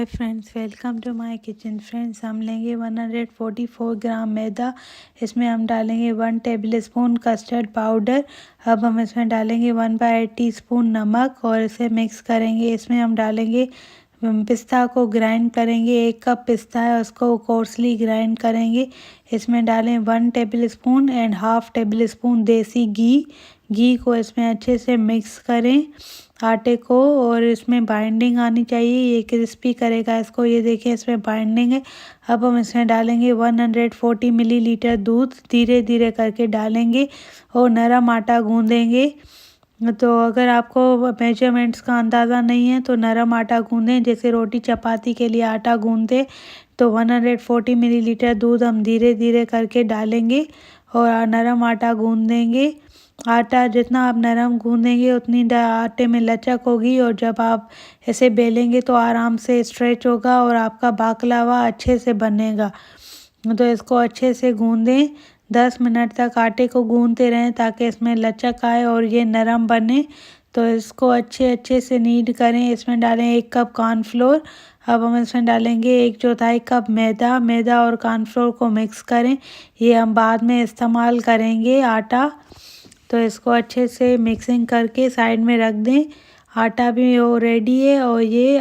Hi friends, welcome to my kitchen. Friends, हम लेंगे 144 ग्राम मैदा। इसमें हम डालेंगे 1 टेबल स्पून कस्टर्ड पाउडर। अब हम इसमें डालेंगे 1/8 टीस्पून नमक और इसे मिक्स करेंगे। इसमें हम डालेंगे पिस्ता को ग्राइंड करेंगे। 1 कप पिस्ता है, उसको कोर्सली ग्राइंड करेंगे। इसमें डालें 1 table spoon and half table spoon देसी घी को इसमें अच्छे से मिक्स करें आटे को, और इसमें बाइंडिंग आनी चाहिए। ये क्रिस्पी करेगा इसको। ये देखिए, इसमें बाइंडिंग है। अब हम इसमें डालेंगे 140 मिलीलीटर दूध। धीरे धीरे करके डालेंगे और नरम आटा गूंदेंगे। तो अगर आपको मेजरमेंट्स का अंदाज़ा नहीं है तो नरम आटा गूंदें, जैसे रोटी चपाती के लिए आटा गूंदते। तो 140 मिलीलीटर दूध हम धीरे धीरे करके डालेंगे और नरम आटा गूंदेंगे। आटा जितना आप नरम गूंदेंगे उतनी आटे में लचक होगी, और जब आप ऐसे बेलेंगे तो आराम से स्ट्रेच होगा और आपका बाकलावा अच्छे से बनेगा। तो इसको अच्छे से गूंदें। 10 मिनट तक आटे को गूंदते रहें ताकि इसमें लचक आए और ये नरम बने। तो इसको अच्छे से नीड करें। इसमें डालें 1 कप कॉर्नफ्लोर। अब हम इसमें डालेंगे 1/4 कप मैदा और कॉर्नफ्लोर को मिक्स करें। ये हम बाद में इस्तेमाल करेंगे आटा। तो इसको अच्छे से मिक्सिंग करके साइड में रख दें। आटा भी वो रेडी है। और ये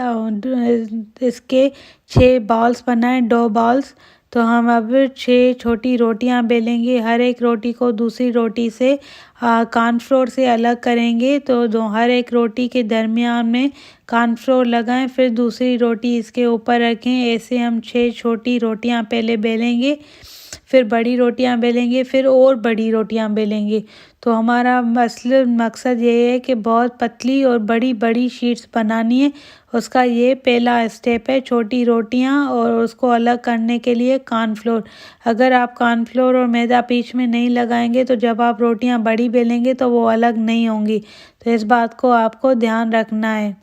इसके 6 बॉल्स बनाएं, डो बॉल्स। तो हम अब 6 छोटी रोटियां बेलेंगे। हर एक रोटी को दूसरी रोटी से कॉर्नफ्लोर से अलग करेंगे। तो हर एक रोटी के दरमियान में कॉर्नफ्लोर लगाएं, फिर दूसरी रोटी इसके ऊपर रखें। ऐसे हम 6 छोटी रोटियां पहले बेलेंगे, फिर बड़ी रोटियां बेलेंगे, फिर और बड़ी रोटियां बेलेंगे। तो हमारा असल मकसद ये है कि बहुत पतली और बड़ी बड़ी शीट्स बनानी है। उसका ये पहला स्टेप है, छोटी रोटियां और उसको अलग करने के लिए कॉर्नफ्लोर। अगर आप कॉर्नफ्लोर और मैदा बीच में नहीं लगाएंगे तो जब आप रोटियां बड़ी बेलेंगे तो वो अलग नहीं होंगी। तो इस बात को आपको ध्यान रखना है।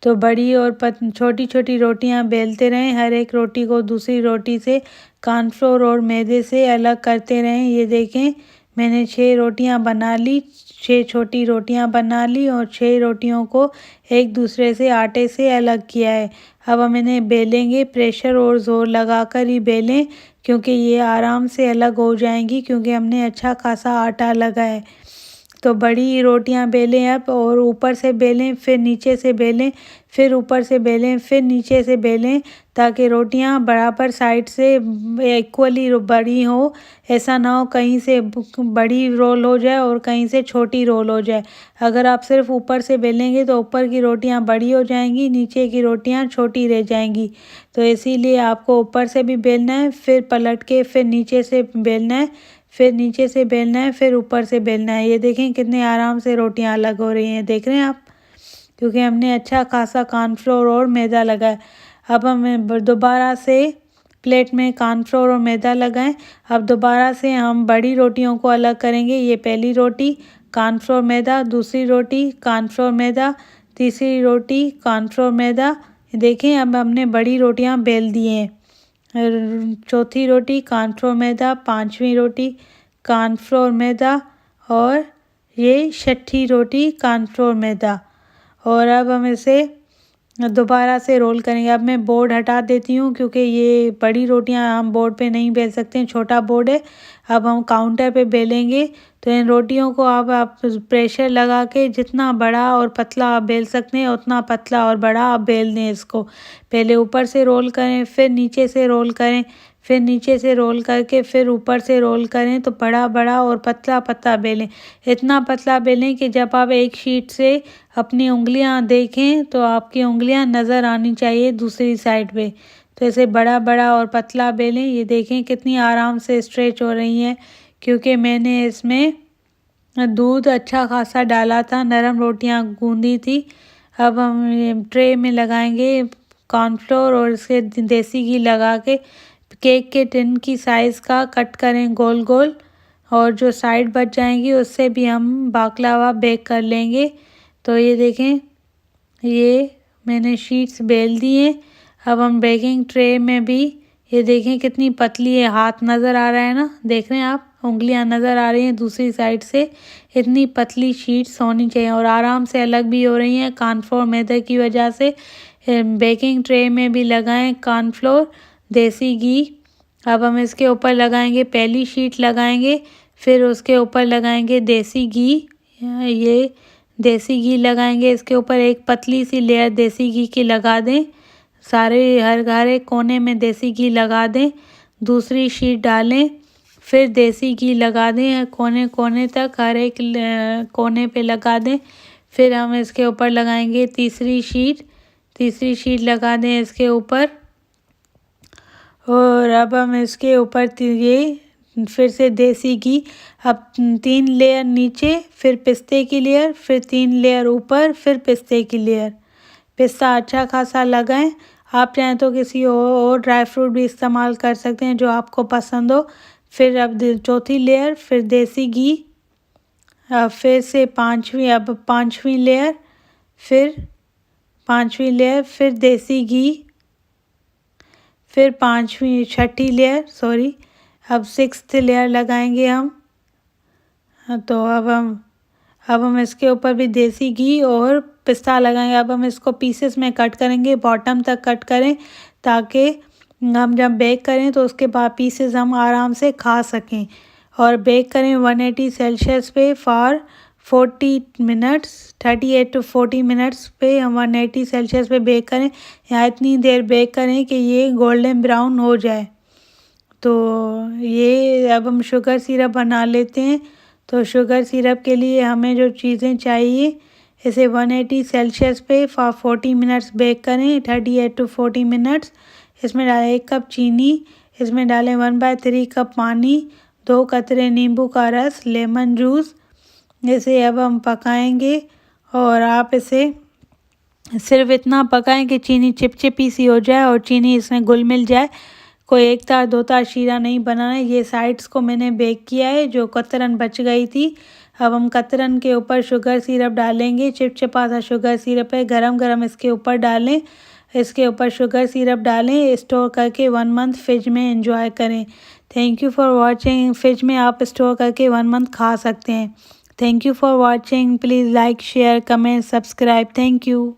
तो बड़ी और छोटी छोटी रोटियां बेलते रहें। हर एक रोटी को दूसरी रोटी से कॉर्नफ्लोर और मैदे से अलग करते रहें। ये देखें, मैंने 6 रोटियां बना ली, 6 छोटी रोटियां बना ली और 6 रोटियों को एक दूसरे से आटे से अलग किया है। अब हम इन्हें बेलेंगे। प्रेशर और ज़ोर लगाकर ही बेलें, क्योंकि ये आराम से अलग हो जाएंगी, क्योंकि हमने अच्छा खासा आटा लगा है। तो बड़ी रोटियां बेलें अब, और ऊपर से बेलें, फिर नीचे से बेलें, फिर ऊपर से बेलें, फिर नीचे से बेलें, ताकि रोटियां बराबर साइड से इक्वली बड़ी हो। ऐसा ना हो कहीं से बड़ी रोल हो जाए और कहीं से छोटी रोल हो जाए। अगर आप सिर्फ ऊपर से बेलेंगे तो ऊपर की रोटियां बड़ी हो जाएंगी, नीचे की रोटियां छोटी रह जाएंगी। तो इसीलिए आपको ऊपर से भी बेलना है, फिर पलट के फिर नीचे से बेलना है, फिर नीचे से बेलना है, फिर ऊपर से बेलना है। ये देखें कितने आराम से रोटियां अलग हो रही हैं, देख रहे हैं आप, क्योंकि हमने अच्छा खासा कॉर्नफ्लोर और मैदा लगाया। अब हम दोबारा से प्लेट में कॉर्नफ्लोर और मैदा लगाएं। अब दोबारा से हम बड़ी रोटियों को अलग करेंगे। ये पहली रोटी कॉर्नफ्लोर मैदा, दूसरी रोटी कॉर्नफ्लोर मैदा, तीसरी रोटी कॉर्नफ्लोर मैदा। देखें, अब हमने बड़ी रोटियां बेल दी हैं। चौथी रोटी कॉर्नफ्लोर मैदा, 5वीं रोटी कॉर्नफ्लोर मैदा, और ये 6ठी रोटी कॉर्नफ्लोर मैदा। और अब हम इसे दोबारा से रोल करेंगे। अब मैं बोर्ड हटा देती हूँ, क्योंकि ये बड़ी रोटियां हम बोर्ड पे नहीं बेल सकते हैं, छोटा बोर्ड है। अब हम काउंटर पे बेलेंगे। तो इन रोटियों को अब आप प्रेशर लगा के जितना बड़ा और पतला आप बेल सकते हैं उतना पतला और बड़ा आप बेल दें इसको। पहले ऊपर से रोल करें, फिर नीचे से रोल करें, फिर नीचे से रोल करके फिर ऊपर से रोल करें। तो बड़ा बड़ा और पतला पतला बेलें। इतना पतला बेलें कि जब आप एक शीट से अपनी उंगलियां देखें तो आपकी उंगलियां नज़र आनी चाहिए दूसरी साइड पे। तो इसे बड़ा बड़ा और पतला बेलें। ये देखें कितनी आराम से स्ट्रेच हो रही हैं, क्योंकि मैंने इसमें दूध अच्छा खासा डाला था, नरम रोटियां गूंदी थी। अब हम ट्रे में लगाएंगे कॉर्नफ्लोर और इसके देसी घी लगा के केक के टिन की साइज़ का कट करें गोल गोल, और जो साइड बच जाएंगी उससे भी हम बाकलावा बेक कर लेंगे। तो ये देखें, ये मैंने शीट्स बेल दी हैं। अब हम बेकिंग ट्रे में भी, ये देखें कितनी पतली है, हाथ नज़र आ रहा है ना, देख रहे हैं आप, उंगलियां नज़र आ रही हैं दूसरी साइड से। इतनी पतली शीट्स होनी चाहिए और आराम से अलग भी हो रही हैं कॉर्नफ्लोर मैदे की वजह से। बेकिंग ट्रे में भी लगाएं कॉर्नफ्लोर, देसी घी। अब हम इसके ऊपर लगाएंगे, पहली शीट लगाएंगे, फिर उसके ऊपर लगाएंगे देसी घी। ये देसी घी लगाएंगे इसके ऊपर, एक पतली सी लेयर देसी घी की लगा दें, सारे हर एक कोने में देसी घी लगा दें। दूसरी शीट डालें, फिर देसी घी लगा दें कोने कोने तक, हर एक कोने पे लगा दें। फिर हम इसके ऊपर लगाएंगे तीसरी शीट लगा दें इसके ऊपर। और अब हम इसके ऊपर ये फिर से देसी घी, अब 3 लेयर नीचे, फिर पिस्ते की लेयर, फिर 3 लेयर ऊपर, फिर पिस्ते की लेयर। पिस्ता अच्छा खासा लगाएं। आप चाहें तो किसी और ड्राई फ्रूट भी इस्तेमाल कर सकते हैं जो आपको पसंद हो। फिर अब चौथी लेयर, फिर देसी घी, फिर से पांचवी लेयर, फिर फिर देसी घी, फिर छठी लेयर, अब 6th लेयर लगाएंगे हम। तो अब हम इसके ऊपर भी देसी घी और पिस्ता लगाएंगे। अब हम इसको पीसेस में कट करेंगे, बॉटम तक कट करें ताकि हम जब बेक करें तो उसके बाद पीसेस हम आराम से खा सकें। और बेक करें 180 सेल्सियस पे फॉर 40 मिनट्स, 38 to 40 मिनट्स पे हम 180 सेल्सियस पे बेक करें। यहाँ इतनी देर बेक करें कि ये गोल्डन ब्राउन हो जाए। तो ये अब हम शुगर सिरप बना लेते हैं। तो शुगर सिरप के लिए हमें जो चीज़ें चाहिए, इसे 180 सेल्सियस पे फॉर 40 मिनट्स बेक करें, 38 to 40 मिनट्स। इसमें डालें 1 कप चीनी, इसमें डालें 1/3 कप पानी, 2 कतरे नींबू का रस, लेमन जूस। इसे अब हम पकाएंगे और आप इसे सिर्फ इतना पकाएं कि चीनी चिपचिपी सी हो जाए और चीनी इसमें घुल मिल जाए। कोई एक तार दो तार शीरा नहीं बनाना है। ये साइड्स को मैंने बेक किया है, जो कतरन बच गई थी। अब हम कतरन के ऊपर शुगर सिरप डालेंगे, चिपचिपा सा शुगर सिरप है, गरम गरम इसके ऊपर डालें, इसके ऊपर शुगर सिरप डालें, स्टोर करके 1 मंथ फ्रिज में एंजॉय करें। Thank you for watching. Fridge में आप स्टोर करके 1 मंथ खा सकते हैं। Thank you for watching. Please like, share, comment, subscribe. Thank you.